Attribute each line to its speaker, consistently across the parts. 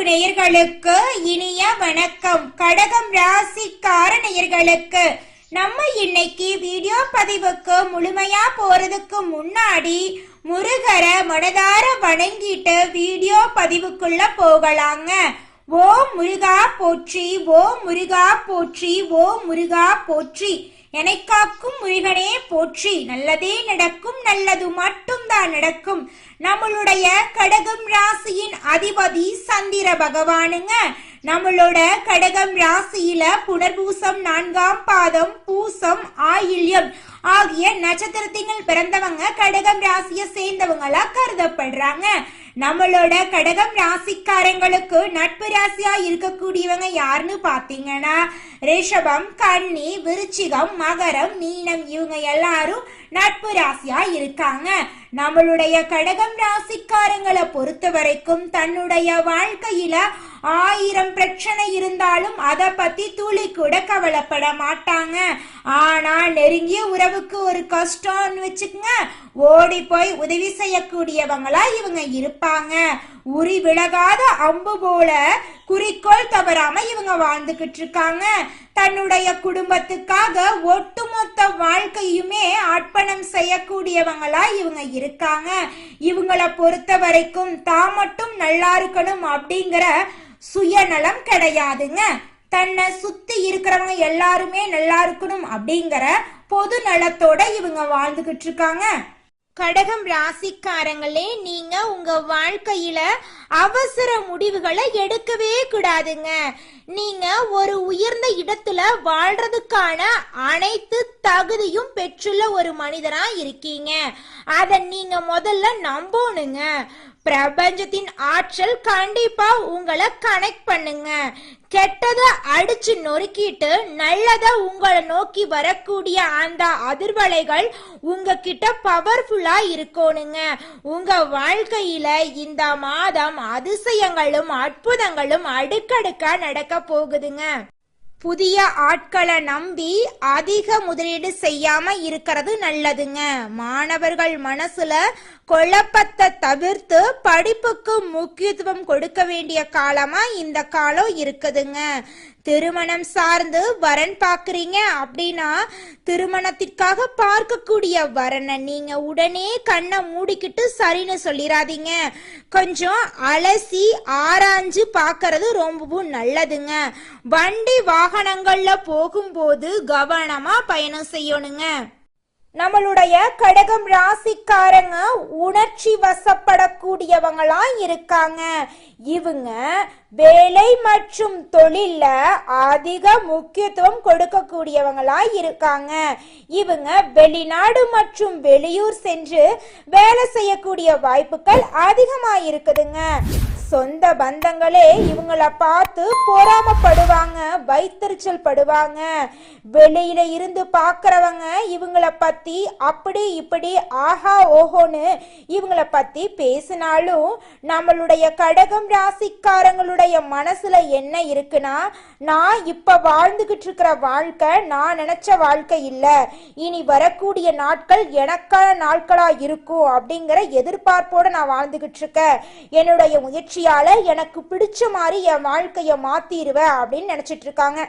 Speaker 1: நேயர்களுக்கு இனிய வணக்கம். கடகம் ராசிக்கார நேயர்களுக்கு நம்ம இன்னைக்கு வீடியோ பதிவுக்கு முழுமையா போறதுக்கு முன்னாடி முருகரை மனதார வணங்கிட்டு வீடியோ பதிவுக்குள்ள போகலாங்க. ஓம் முருகா போற்றி, ஓம் முருகா போற்றி, ஓம் முருகா போற்றி. என்னை காக்கும் முருகனே போற்றி. நல்லதே நடக்கும், நல்லது மட்டும்தான் நடக்கும். நம்மளுடைய கடகம் ராசியின் அதிபதி சந்திர பகவானுங்க. நம்மளோட கடகம் ராசியில புனர்பூசம் 4ஆம் பாதம், பூசம், ஆயில்யம் ஆகிய நட்சத்திரத்தினால் பிறந்தவங்க கடகம் ராசியை சேர்ந்தவங்களா கருதப்படுறாங்க. நம்மளோட கடகம் ராசிக்காரங்களுக்கு நட்பு ராசியா இருக்கக்கூடியவங்க யாருன்னு பாத்தீங்கன்னா ரிஷபம், கன்னி, விருச்சிகம், மகரம், மீனம் இவங்க எல்லாரும் நட்பு ராசியா இருக்காங்க. நம்மளுடைய கடகம் ராசிக்காரங்களை பொறுத்த வரைக்கும் தன்னுடைய வாழ்க்கையில 1000 பிரச்சனை இருந்தாலும் அதை பத்தி துளி கூட கவலைப்பட மாட்டாங்க. ஆனா நெருங்கிய உறவுக்கு ஒரு கஷ்டம்னு வச்சுக்கங்க, ஓடி போய் உதவி செய்யக்கூடியவங்களா இவங்க இருப்பாங்க. உரி விலகாத அம்பு போல குறிக்கோள் தவறாம இவங்க வாழ்ந்துகிட்டு இருக்காங்க. தன்னுடைய குடும்பத்துக்காக ஒட்டுமொத்த வாழ்க்கையுமே அர்ப்பணம் செய்யக்கூடியவங்களா இவங்க இருக்காங்க. இவங்களை பொறுத்த வரைக்கும் தான் மட்டும் நல்லா இருக்கணும் அப்படிங்கிற சுயநலம் கிடையாதுங்க. தன்னை சுத்தி இருக்கிறவங்க எல்லாருமே நல்லா இருக்கணும் அப்படிங்கிற பொது நலத்தோட இவங்க வாழ்ந்துகிட்டு இருக்காங்க. கடகம் ராசிக்காரங்களே, நீங்க உங்க வாழ்க்கையில அவசர முடிவுகளை எடுக்கவே கூடாதுங்க. நீங்க ஒரு உயர்ந்த இடத்துல வாழ்றதுக்கான அனைத்து தகுதியும் பெற்றுள்ள ஒரு மனிதனா இருக்கீங்க. அத நீங்க முதல்ல நம்பணுங்க. பிரபஞ்சத்தின் ஆற்றல் கண்டிப்பா உங்களை கனெக்ட் பண்ணுங்க. கெட்டத அடிச்சு நொறுக்கிட்டு நல்லத உங்களை நோக்கி வரக்கூடிய அந்த அதிர்வலைகள் உங்ககிட்ட பவர்ஃபுல்லா இருக்கணுங்க. உங்க வாழ்க்கையில இந்த மாதம் அதிசயங்களும் அற்புதங்களும் அடுக்கடுக்கா நடக்க போகுதுங்க. புதிய ஆட்களை நம்பி அதிக முதலீடு செய்யாம இருக்கிறது நல்லதுங்க. மாணவர்கள் மனசுல குழப்பத்தை தவிர்த்து படிப்புக்கு முக்கியத்துவம் கொடுக்க வேண்டிய காலமா இந்த காலம் இருக்குதுங்க. திருமணம் சார்ந்து வரன் பாக்குறீங்க அப்படின்னா திருமணத்திற்காக பார்க்கக்கூடிய வரனை நீங்க உடனே கண்ணை மூடிக்கிட்டு சரின்னு சொல்லிடாதீங்க. கொஞ்சம் அலசி ஆராய்ஞ்சு பாக்குறது ரொம்பவும் நல்லதுங்க. வண்டி வாகனங்கள்ல போகும்போது கவனமா பயணம் செய்யணுங்க. நம்மளுடைய கடகம் ராசிக்காரங்க உணர்ச்சி வசப்படக்கூடியவங்களா இருக்காங்க. இவங்க வேலை மற்றும் தொழில அதிக முக்கியத்துவம் கொடுக்கக்கூடியவங்களா இருக்காங்க. இவங்க வெளிநாடு மற்றும் வெளியூர் சென்று வேலை செய்யக்கூடிய வாய்ப்புகள் அதிகமா இருக்குதுங்க. சொந்த பந்தங்களே இவங்கள பார்த்து பொறாமப்படுவாங்க, வைத்தறிச்சல் படுவாங்க. வெளியில இருந்து பாக்குறவங்க இவங்கள பத்தி அப்படி இப்படி ஆஹா ஓஹோன்னு இவங்கள பத்தி பேசினாலும் நம்மளுடைய கடகம் ராசிக்காரங்களுடைய மனசுல என்ன இருக்குன்னா, நான் இப்ப வாழ்ந்துகிட்டு இருக்கிற வாழ்க்கை நான் நினைச்ச வாழ்க்கை இல்ல, இனி வரக்கூடிய நாட்கள் எனக்கான நாட்களா இருக்கும் அப்படிங்கிற எதிர்பார்ப்போட நான் வாழ்ந்துகிட்டு இருக்கேன். என்னுடைய முயற்சி எனக்கு பிடிச்ச மாதிரி என் வாழ்க்கைய மாத்திருவேன் அப்படின்னு நினைச்சிட்டு இருக்காங்க.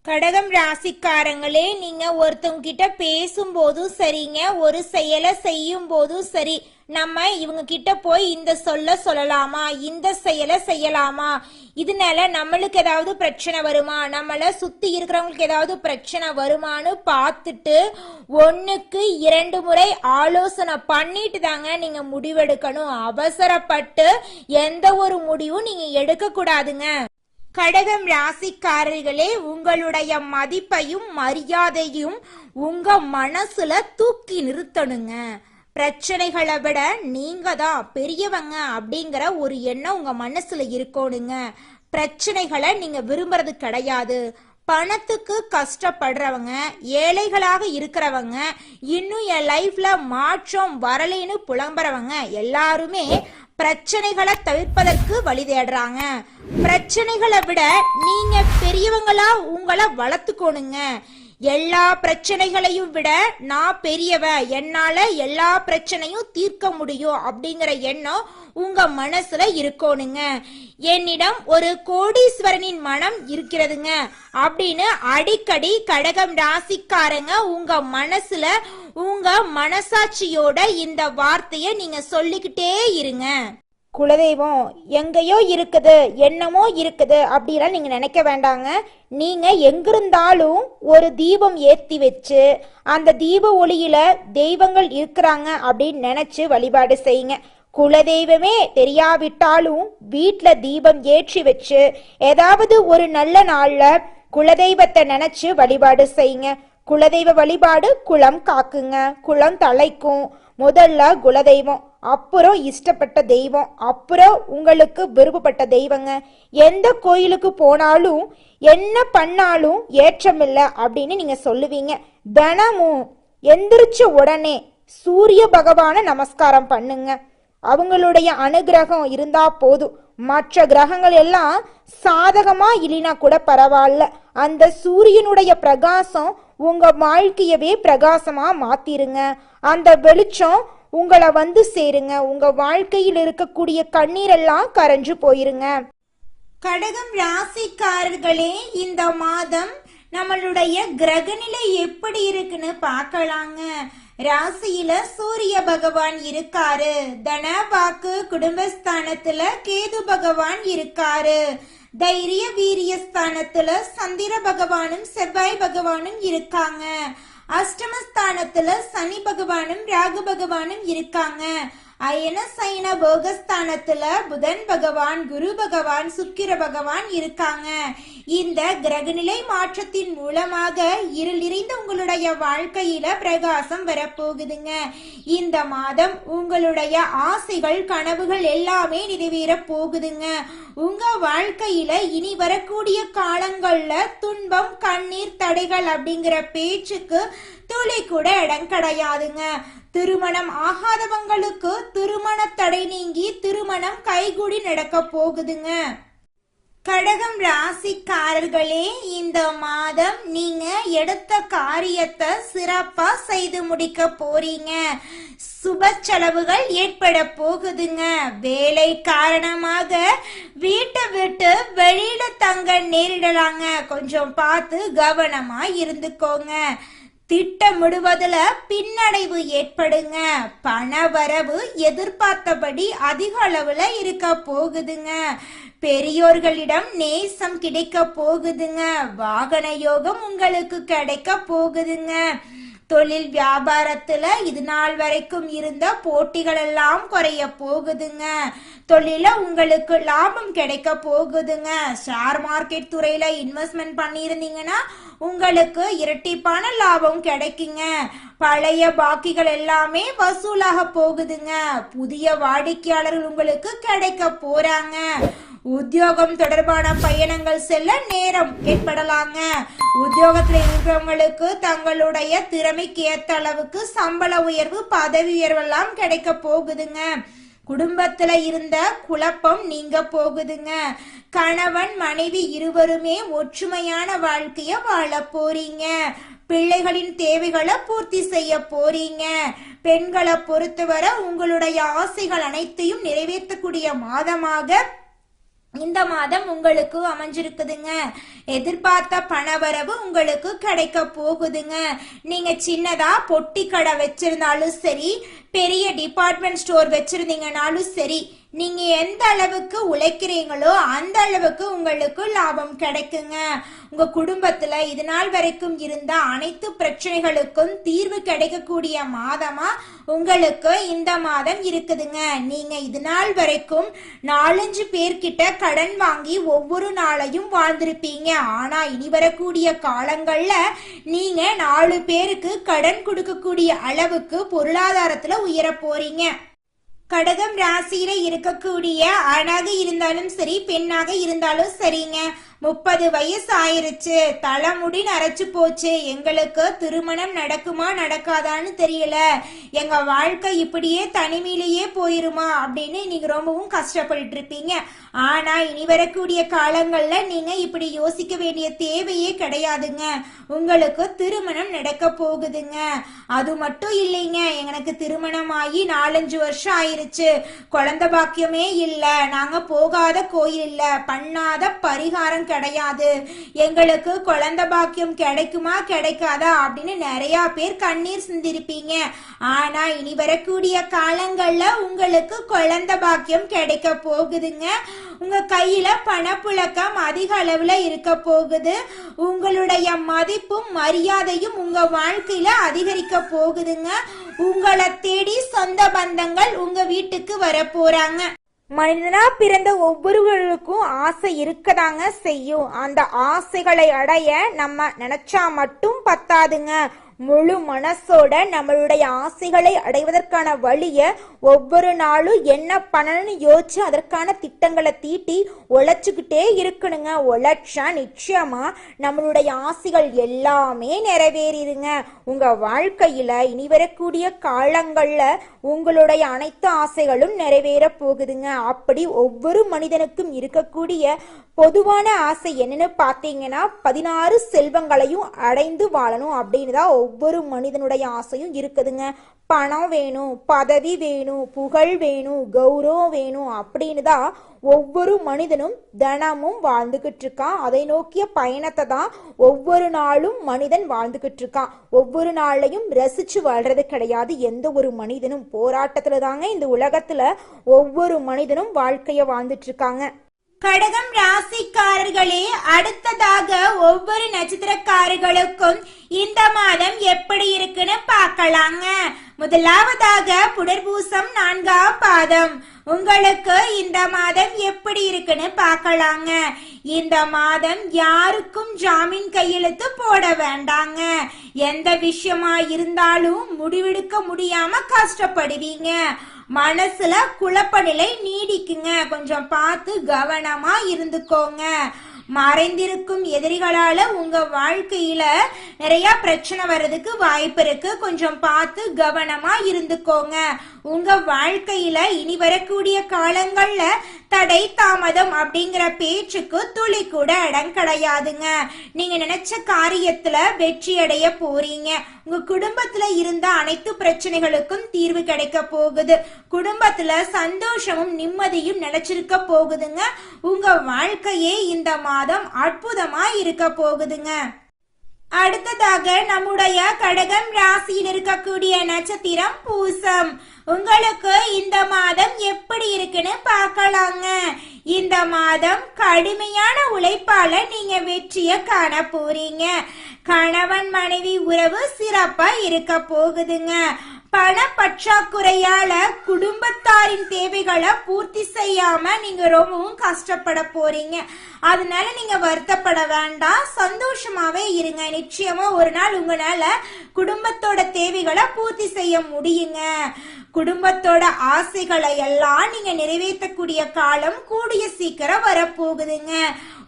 Speaker 1: கடகம் ராசிக்காரங்களே, நீங்க ஒருத்தவங்க கிட்ட பேசும்போதும் சரிங்க, ஒரு செயலை செய்யும் போதும் சரி, நம்ம இவங்க கிட்ட போய் இந்த சொல்லலாமா, இந்த செயலை செய்யலாமா, இதனால நம்மளுக்கு ஏதாவது பிரச்சனை வருமா, நம்மள சுத்தி இருக்கிறவங்களுக்கு ஏதாவது பிரச்சனை வருமானு பார்த்துட்டு 1க்கு 2 முறை ஆலோசனை பண்ணிட்டு தாங்க நீங்க முடிவெடுக்கணும். அவசரப்பட்டு எந்த ஒரு முடிவும் நீங்க எடுக்க கூடாதுங்க. கடகம் ராசிக்காரர்களே, உங்களுடைய மதிப்பையும் மரியாதையும் உங்க மனசுல தூக்கி நிறுத்தணுங்க. பிரச்சனைகளை விட நீங்க தான் பெரியவங்க அப்படிங்கிற ஒரு எண்ணம் உங்க மனசுல இருக்கணுங்க. பிரச்சனைகளை நீங்க விரும்புறது கிடையாது. பணத்துக்கு கஷ்டப்படுறவங்க, ஏழைகளாக இருக்கிறவங்க, இன்னும் என் லைஃப்ல மாற்றம் வரலைன்னு புலம்புறவங்க எல்லாருமே பிரச்சனைகளை தவிர்ப்பதற்கு வழி தேடுறாங்க. பிரச்சனைகளை விட நீங்க பெரியவங்களா உங்களை வளர்த்துக்கோணுங்க. எல்லா பிரச்சனைகளையும் விட நான் பெரியவ, என்னால எல்லா பிரச்சனையும் தீர்க்க முடியும் அப்படிங்கிற எண்ணம் உங்க மனசுல இருக்கணுங்க. என்னிடம் ஒரு கோடீஸ்வரனின் மனம் இருக்கிறதுங்க அப்படின்னு அடிக்கடி கடகம் ராசிக்காரங்க உங்க மனசுல உங்க மனசாட்சியோட இந்த வார்த்தைய நீங்க சொல்லிக்கிட்டே இருங்க. குலதெய்வம் எங்கேயோ இருக்குது, என்னமோ இருக்குது அப்படிலாம் நீங்க நினைக்க வேண்டாங்க. நீங்க எங்கிருந்தாலும் ஒரு தீபம் ஏத்தி வச்சு அந்த தீப ஒளியில தெய்வங்கள் இருக்கிறாங்க அப்படின்னு நினைச்சு வழிபாடு செய்யுங்க. குலதெய்வமே தெரியாவிட்டாலும் வீட்டுல தீபம் ஏற்றி வச்சு ஏதாவது ஒரு நல்ல நாள்ல குலதெய்வத்தை நினைச்சு வழிபாடு செய்யுங்க. குலதெய்வ வழிபாடு குலம் காக்குங்க, குலம் தலைக்கும். முதல்ல குலதெய்வம், அப்புறம் இஷ்டப்பட்ட தெய்வம், அப்புறம் உங்களுக்கு விருப்பப்பட்ட தெய்வங்க. எந்த கோயிலுக்கு போனாலும் என்ன பண்ணாலும் ஏற்றமில்லை அப்படின்னு நீங்க சொல்லுவீங்க. தினமும் எந்திரிச்ச உடனே சூரிய பகவான நமஸ்காரம் பண்ணுங்க. அவங்களுடைய அனுகிரகம் இருந்தா போதும். மற்ற கிரகங்கள் எல்லாம் சாதகமா இல்லைனா கூட பரவாயில்ல, அந்த சூரியனுடைய பிரகாசம் உங்க வாழ்க்கையவே பிரகாசமா மாத்திருங்க. அந்த வெளிச்சம் உங்களை வந்து சேருங்க. உங்க வாழ்க்கையில் இருக்கக்கூடிய கண்ணீரெல்லாம் கரைஞ்சு போயிருங்க. கடகம் ராசிக்காரர்களே, இந்த மாதம் நம்மளுடைய கிரகநிலை எப்படி இருக்குன்னு பார்க்கலாங்க. ராசியில சூரிய பகவான் இருக்காரு. தன வாக்கு குடும்பஸ்தானத்துல கேது பகவான் இருக்காரு. தைரிய வீரிய ஸ்தானத்துல சந்திர பகவானும் செவ்வாய் பகவானும் இருக்காங்க. அஷ்டமஸ்தானத்துல சனி பகவானும் ராகு பகவானும் இருக்காங்க. அயன சயன போகஸ்தானத்துல புதன் பகவான், குரு பகவான், சுக்கிர பகவான் இருக்காங்க. இந்த கிரகநிலை மாற்றத்தின் மூலமாக இருள் நிறைந்த உங்களுடைய வாழ்க்கையில பிரகாசம் வரப்போகுதுங்க. இந்த மாதம் உங்களுடைய ஆசைகள் கனவுகள் எல்லாமே நிறைவேற போகுதுங்க. உங்க வாழ்க்கையில இனி வரக்கூடிய காலங்கள்ல துன்பம் கண்ணீர் தடைகள் அப்படிங்கிற பேச்சுக்கு துளி கூட இடம் கிடையாதுங்க. திருமணம் ஆகாதவங்களுக்கு திருமண தடை நீங்கி திருமணம் கைகூடி நடக்க போகுதுங்க. கடகம் ராசிக்காரர்களே, இந்த மாதம் நீங்க எடுத்த காரியத்தை சிறப்பா செய்து முடிக்க போறீங்க. சுப செலவுகள் ஏற்பட போகுதுங்க. வேலை காரணமாக வீட்டை விட்டு வெளியில தங்க நேரிடலாங்க. கொஞ்சம் பார்த்து கவனமா இருந்துக்கோங்க. திட்டமிடுவதுல பின்னடைவு ஏற்படுங்க. பண வரவு எதிர்பார்த்தபடி அதிக அளவுல இருக்க போகுதுங்க. பெரியோர்களிடம் நேசம் கிடைக்க போகுதுங்க. வாகன யோகம் உங்களுக்கு கிடைக்க போகுதுங்க. தொழில் வியாபாரத்துல இது நாள் வரைக்கும் இருந்த போட்டிகள் எல்லாம் குறைய போகுதுங்க. தொழில உங்களுக்கு லாபம் கிடைக்க போகுதுங்க. ஷேர் மார்க்கெட் துறையில இன்வெஸ்ட்மெண்ட் பண்ணியிருந்தீங்கன்னா உங்களுக்கு இரட்டிப்பான லாபம் கிடைக்குங்க. பழைய பாக்கிகள் எல்லாமே வசூலாக போகுதுங்க. புதிய வாடிக்கையாளர்கள் உங்களுக்கு கிடைக்க போறாங்க. உத்தியோகம் தொடர்பான பயணங்கள் செல்ல நேரம் ஏற்படலாங்க. உத்தியோகத்துல இருக்கிறவங்களுக்கு தங்களுடைய திறமைக்கு ஏத்த அளவுக்கு சம்பள உயர்வு, பதவி உயர்வு எல்லாம் கிடைக்க போகுதுங்க. குடும்பத்துல இருந்த குழப்பம் நீங்க போகுதுங்க. கணவன் மனைவி இருவருமே ஒற்றுமையான வாழ்க்கைய வாழ போறீங்க. பிள்ளைகளின் தேவைகளை பூர்த்தி செய்ய போறீங்க. பெண்களை பொறுத்தவரை உங்களுடைய ஆசைகள் அனைத்தையும் நிறைவேற்றக்கூடிய மாதமாக இந்த மாதம் உங்களுக்கு அமைஞ்சிருக்குதுங்க. எதிர்பார்த்த பணவரவு உங்களுக்கு கிடைக்க போகுதுங்க. நீங்க சின்னதா பொட்டி கடை வச்சிருந்தாலும் சரி, பெரிய டிபார்ட்மெண்ட் ஸ்டோர் வச்சிருந்தீங்கனாலும் சரி, நீங்க எந்த அளவுக்கு உழைக்கிறீங்களோ அந்த அளவுக்கு உங்களுக்கு லாபம் கிடைக்குங்க. உங்க குடும்பத்துல இது நாள் வரைக்கும் இருந்த அனைத்து பிரச்சனைகளுக்கும் தீர்வு கிடைக்கக்கூடிய மாதமா உங்களுக்கு இந்த மாதம் இருக்குதுங்க. நீங்க இது நாள் வரைக்கும் 4-5 பேர்கிட்ட கடன் வாங்கி ஒவ்வொரு நாளையும் வாழ்ந்திருப்பீங்க. ஆனா இனி வரக்கூடிய காலங்கள்ல நீங்க 4 பேருக்கு கடன் கொடுக்கக்கூடிய அளவுக்கு பொருளாதாரத்துல உயர போறீங்க. கடகம் ராசியில இருக்கக்கூடிய ஆணாக இருந்தாலும் சரி, பெண்ணாக இருந்தாலும் சரிங்க, 30 வயசு ஆயிருச்சு, தலைமுடி நரைச்சு போச்சு, எங்களுக்கு திருமணம் நடக்குமா நடக்காதான்னு தெரியல, எங்க வாழ்க்கை இப்படியே தனிமையிலேயே போயிருமா அப்படின்னு நீங்க ரொம்பவும் கஷ்டப்பட்டு இருப்பீங்க. ஆனா இனி வரக்கூடிய காலங்கள்ல நீங்க இப்படி யோசிக்க வேண்டிய தேவையே கிடையாதுங்க. உங்களுக்கு திருமணம் நடக்க போகுதுங்க. அது மட்டும் இல்லைங்க, எனக்கு திருமணம் ஆகி 4-5 வருஷம் ஆயிருச்சு, குழந்தை பாக்கியமே இல்ல, நாங்க போகாத கோயில் இல்ல, பண்ணாத பரிகாரம் கிடையாது, எங்களுக்கு குழந்தை பாக்கியம் கிடைக்குமா கிடைக்காதா அப்படின்னு நிறைய பேர் கண்ணீர் சிந்திருப்பீங்க. ஆனா இனி வரக்கூடிய காலங்கள்ல உங்களுக்கு குழந்தை பாக்கியம் கிடைக்க போகுதுங்க. உங்க கையில பணப்புழக்கம் அதிக அளவுல இருக்க போகுது. உங்களுடைய மதிப்பும் மரியாதையும் உங்க வாழ்க்கையில அதிகரிக்க போகுதுங்க. உங்களை தேடி சொந்த பந்தங்கள் உங்க வீட்டுக்கு வர போறாங்க. மனிதனா பிறந்த ஒவ்வொருவருக்கும் ஆசை இருக்கதாங்க செய்யும். அந்த ஆசைகளை அடைய நம்ம நினைச்சா மட்டும் பத்தாதுங்க. முழு மனசோட நம்மளுடைய ஆசைகளை அடைவதற்கான வழிய ஒவ்வொரு நாளும் என்ன பண்ணணும்னு யோசிச்சு அதற்கான திட்டங்களை தீட்டி உழைச்சுக்கிட்டே இருக்கணுங்க. உழைச்சா நிச்சயமா நம்மளுடைய ஆசைகள் எல்லாமே நிறைவேறிடுங்க. உங்க வாழ்க்கையில இனி வரக்கூடிய காலங்கள்ல உங்களுடைய அனைத்து ஆசைகளும் நிறைவேற போகுதுங்க. அப்படி ஒவ்வொரு மனிதனுக்கும் இருக்கக்கூடிய பொதுவான ஆசை என்னன்னு பார்த்தீங்கன்னா 16 செல்வங்களையும் அடைந்து வாழணும் அப்படின்னு தான் ஒவ்வொரு மனிதனுடைய ஆசையும் இருக்குதுங்க. பணம் வேணும், பதவி வேணும், புகழ் வேணும், கௌரவம் வேணும் அப்படின்னு தான் ஒவ்வொரு மனிதனும் தினமும் வாழ்ந்துகிட்டு இருக்கான். அதை நோக்கிய பயணத்தை தான் ஒவ்வொரு நாளும் மனிதன் வாழ்ந்துகிட்டு இருக்கான். ஒவ்வொரு நாளையும் ரசிச்சு வாழ்றது கிடையாது எந்த ஒரு மனிதனும். போராட்டத்துல தாங்க இந்த உலகத்துல ஒவ்வொரு மனிதனும் வாழ்க்கைய வாழ்ந்துட்டு இருக்காங்க. கடகம் ராசிக்காரர்களே, அடுத்ததாக ஒவ்வொரு நட்சத்திரக்காரர்களுக்கும் இந்த மாதம் எப்படி இருக்குன்னு பார்க்கலாங்க. முதலாவதாக புனர்பூசம் 4ஆம் பாதம். உங்களுக்கு இந்த மாதம் எப்படி இருக்குன்னு பார்க்கலாங்க. இந்த மாதம் யாருக்கும் ஜாமீன் கையெழுத்து போட வேண்டாங்க. எந்த விஷயமா இருந்தாலும் முடிவெடுக்க முடியாம கஷ்டப்படுவீங்க. மனசுல குழப்ப நிலை நீடிக்குங்க. கொஞ்சம் பார்த்து கவனமா இருந்துக்கோங்க. மறைந்திருக்கும் எதிரிகளால உங்க வாழ்க்கையில நிறைய பிரச்சனை வர்றதுக்கு வாய்ப்பு இருக்கு. கொஞ்சம் பார்த்து கவனமா இருந்துக்கோங்க. உங்க வாழ்க்கையில இனி வரக்கூடிய காலங்கள்ல தடை தாமதம் அப்படிங்கிற பேச்சுக்கு துளி கூட இடம் கிடையாதுங்க. நீங்க நினைச்ச காரியத்துல வெற்றி அடைய போறீங்க. உங்க குடும்பத்துல இருந்த அனைத்து பிரச்சனைகளுக்கும் தீர்வு கிடைக்க போகுது. குடும்பத்துல சந்தோஷமும் நிம்மதியும் நினைச்சிருக்க போகுதுங்க. உங்க வாழ்க்கையே இந்த மாதம் அற்புதமா இருக்க போகுதுங்க. அடுத்ததாக நம்முடைய கடகம் ராசியில் இருக்கக்கூடிய நட்சத்திரம் பூசம். உங்களுக்கு இந்த மாதம் எப்படி இருக்குன்னு பார்க்கலாங்க. இந்த மாதம் கடுமையான உழைப்பால நீங்க வெற்றிய காண போறீங்க. கணவன் மனைவி உறவு சிறப்பா இருக்க போகுதுங்க. பண பற்றாக்குறையால குடும்பத்தாரின் தேவைகளை பூர்த்தி செய்யாம நீங்க ரொம்பவும் கஷ்டப்பட போறீங்க. அதனால நீங்க வருத்தப்பட வேண்டாம், சந்தோஷமாவே இருங்க. நிச்சயமா ஒரு நாள் உங்களால குடும்பத்தோட தேவைகளை பூர்த்தி செய்ய முடியுங்க. குடும்பத்தோட ஆசைகளை எல்லாம் நீங்க நிறைவேற்றக்கூடிய காலம் கூடிய சீக்கிரம் வரப்போகுதுங்க.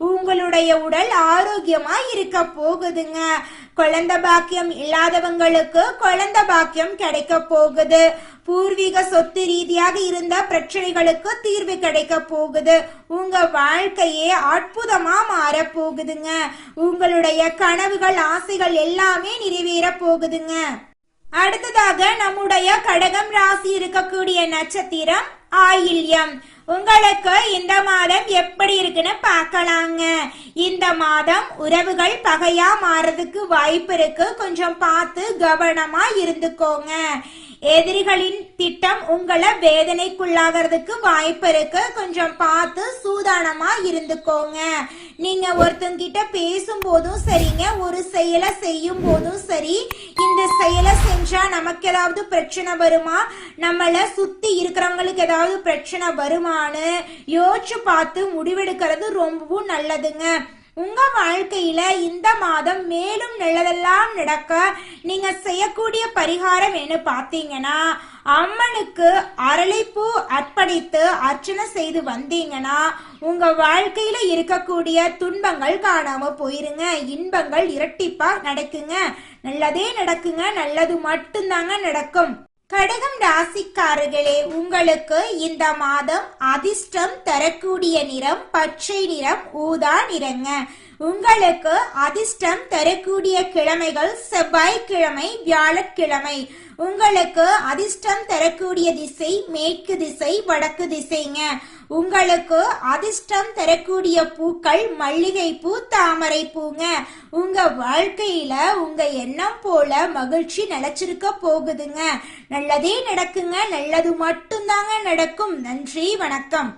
Speaker 1: உங்களுடைய உடல் ஆரோக்கியமா இருக்க போகுதுங்க. குழந்தை பாக்கியம் இல்லாதவங்களுக்கு குழந்தை பாக்கியம் கிடைக்க போகுது. பூர்வீக சொத்து ரீதியாக இருந்த பிரச்சனைகளுக்கு தீர்வு கிடைக்க போகுது. உங்க வாழ்க்கையே அற்புதமா மாற போகுதுங்க. உங்களுடைய கனவுகள் ஆசைகள் எல்லாமே நிறைவேற போகுதுங்க. அடுத்ததாக நம்முடைய கடகம் ராசி இருக்கக்கூடிய நட்சத்திரம் ஆயில்யம். உங்களுக்கு இந்த மாதம் எப்படி இருக்குன்னு பார்க்கலாங்க. இந்த மாதம் உறவுகள் பகையா மாறதுக்கு வாய்ப்பு இருக்கு. கொஞ்சம் பார்த்து கவனமா இருந்துக்கோங்க. எதிரிகளின் திட்டம் உங்களை வேதனைக்குள்ளாகிறதுக்கு வாய்ப்பு இருக்கு. கொஞ்சம் பார்த்து சூதானமா இருந்துக்கோங்க. நீங்க ஒருத்தங்கிட்ட பேசும் போதும் சரிங்க, ஒரு செயலை செய்யும் போதும் சரி, இந்த செயலை செஞ்சா நமக்கு ஏதாவது பிரச்சனை வருமா, நம்மள சுத்தி இருக்கிறவங்களுக்கு ஏதாவது பிரச்சனை வருமானு யோசிச்சு பார்த்து முடிவெடுக்கிறது ரொம்பவும் நல்லதுங்க. உங்க வாழ்க்கையில இந்த மாதம் மேலும் நல்லதெல்லாம் நடக்க நீங்க செய்யக்கூடிய பரிகாரம் என்ன பாத்தீங்கன்னா, அம்மனுக்கு அரளிப்பூ அர்ப்பணித்து அர்ச்சனை செய்து வந்தீங்கன்னா உங்க வாழ்க்கையில இருக்கக்கூடிய துன்பங்கள் காணாம போயிருங்க, இன்பங்கள் இரட்டிப்பா நடக்குங்க, நல்லதே நடக்குங்க, நல்லது மட்டும்தாங்க நடக்கும். கடகம் ராசிக்காரர்களே, உங்களுக்கு இந்த மாதம் அதிர்ஷ்டம் தரக்கூடிய நிறம் பச்சை நிறம், ஊதா நிறங்க. உங்களுக்கு அதிர்ஷ்டம் தரக்கூடிய கிழமைகள் செவ்வாய்க்கிழமை, வியாழக்கிழமை. உங்களுக்கு அதிர்ஷ்டம் தரக்கூடிய திசை மேற்கு திசை, வடக்கு திசைங்க. உங்களுக்கு அதிர்ஷ்டம் தரக்கூடிய பூக்கள் மல்லிகை பூ, தாமரை பூங்க. உங்க வாழ்க்கையில உங்க எண்ணம் போல மகிழ்ச்சி நிலைச்சிருக்க போகுதுங்க, நல்லதே நடக்குங்க, நல்லது மட்டும்தாங்க நடக்கும். நன்றி, வணக்கம்.